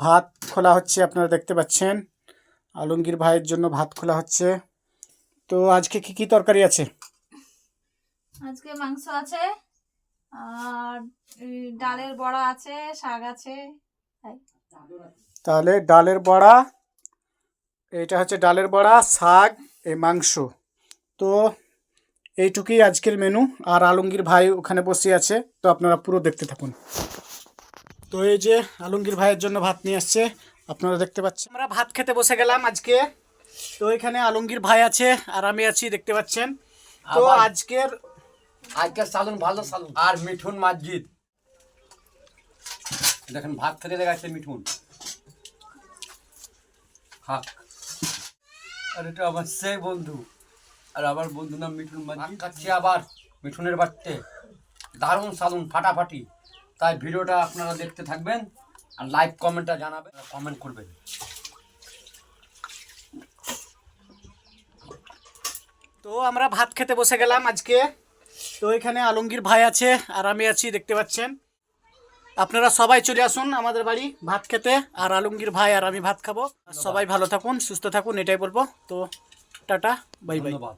ভাত খোলা হচ্ছে, আপনারা দেখতে পাচ্ছেন আলমগীর ভাইয়ের জন্য ভাত খোলা হচ্ছে। তো আজকে কি কি তরকারি আছে? আজকে মাংস আছে আর ডালের বড়া আছে, শাক আছে। তাহলে ডালের বড়া, এটা হচ্ছে ডালের বড়া, শাক, এই মাংস। তো এইটুকুই আজকের মেনু। আর আলমগীর ভাই ওখানে বসে আছে, তো আপনারা পুরো দেখতে থাকুন। তো এই যে আলমগীর ভাইয়ের জন্য ভাত নিয়ে আসছে, আপনারা দেখতে পাচ্ছেন। আমরা ভাত খেতে বসে গেলাম আজকে। তো এখানে আলমগীর ভাই আছে আর আমি আছি, দেখতে পাচ্ছেন। তো আজকের সালুন ভালো সালুন আর মিঠুন মসজিদ দেখেন ভাত খেতে দেখাচ্ছে মিঠুন। হ্যাঁ, আর এটা আমার সেই বন্ধু, আর আমার বন্ধু নাম মিঠুন মসজিদ। খাচ্ছি আবার মিঠুনের বাড়িতে, দারুণ সালুন ফাটাফাটি। তাই ভিডিওটা আপনারা দেখতে থাকবেন আর লাইক কমেন্টটা জানাবেন, কমেন্ট করবেন। তো আমরা ভাত খেতে বসে গেলাম আজকে। তো এখানে আলমগীর ভাই আছে আর আমি আছি, দেখতে পাচ্ছেন। আপনারা সবাই চলে আসুন আমাদের বাড়ি ভাত খেতে, আর আলমগীর ভাই আর আমি ভাত খাবো। সবাই ভালো থাকুন, সুস্থ থাকুন, এটাই বলবো। তো টাটা, বাই বাই। ধন্যবাদ।